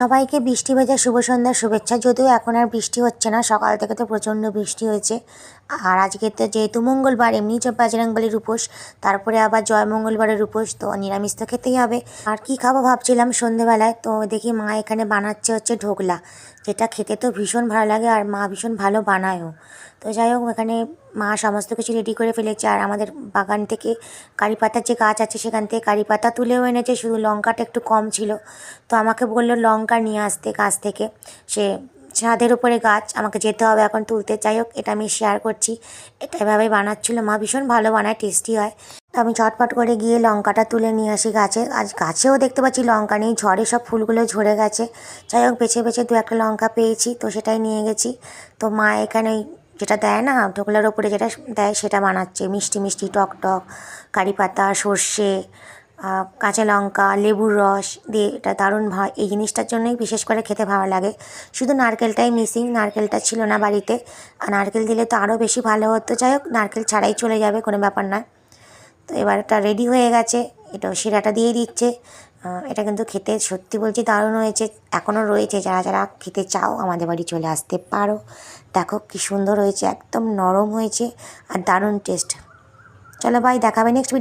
সবাইকে বৃষ্টি ভেজা শুভ সন্ধ্যার শুভেচ্ছা। যদিও এখন আর বৃষ্টি হচ্ছে না, সকাল থেকে তো প্রচণ্ড বৃষ্টি হয়েছে। আর আজকে তো যেহেতু মঙ্গলবার, এমনি বজরংবলীর উপোস, তারপরে আবার জয় মঙ্গলবারের উপোস, তো নিরামিষ তো খেতেই হবে। আর কি খাবো ভাবছিলাম সন্ধেবেলায়, তো দেখি মা এখানে বানাচ্ছে হচ্ছে ঢোকলা, যেটা খেতে তো ভীষণ ভালো লাগে আর মা ভীষণ ভালো বানায়ও। তো যাই হোক, এখানে মা সমস্ত কিছু রেডি করে ফেলেছে। আর আমাদের বাগান থেকে কারি পাতার যে গাছ আছে সেখান থেকে কারি পাতা তুলেও এনেছে, শুধু লঙ্কাটা একটু কম ছিল। তো আমাকে বললো লঙ্কা নিয়ে আসতে গাছ থেকে, সে ছাদের উপরে গাছ, আমাকে যেতে হবে এখন তুলতে। যাই হোক, এটা আমি শেয়ার করছি। এটা এভাবেই বানাচ্ছিলো মা, ভীষণ ভালো বানায়, টেস্টি হয়। তো আমি চটপট করে গিয়ে লঙ্কাটা তুলে নিয়ে আসি গাছে। আজ গাছেও দেখতে পাচ্ছি লঙ্কা নেই, ঝড়ে সব ফুলগুলো ঝরে গেছে। যাই হোক, বেছে বেছে দু একটা লঙ্কা পেয়েছি, তো সেটাই নিয়ে গেছি। তো মা এখানে যেটা দেয় না ঢোকলার ওপরে যেটা দেয় সেটা বানাচ্ছে, মিষ্টি মিষ্টি টক টক কারি পাতা, সর্ষে, কাঁচা লঙ্কা, লেবুর রস দিয়ে এটা দারুণ হয়। এই জিনিসটার জন্যই বিশেষ করে খেতে ভালো লাগে। শুধু নারকেলটাই মিসিং, নারকেলটা ছিল না বাড়িতে, আর নারকেল দিলে তো আরও বেশি ভালো হতো। যাই হোক, নারকেল ছাড়াই চলে যাবে, কোনো ব্যাপার না। তো এবার এটা রেডি হয়ে গেছে, এটাও শিরাটা দিয়ে দিচ্ছে। এটা কিন্তু খেতে সত্যি বলছি দারুণ হয়েছে। এখনও রয়েছে, যারা যারা খেতে চাও আমাদের বাড়ি চলে আসতে পারো। দেখো কী সুন্দর হয়েছে, একদম নরম হয়েছে আর দারুণ টেস্ট। চলো ভাই, দেখাবে নেক্সট ভিডিও।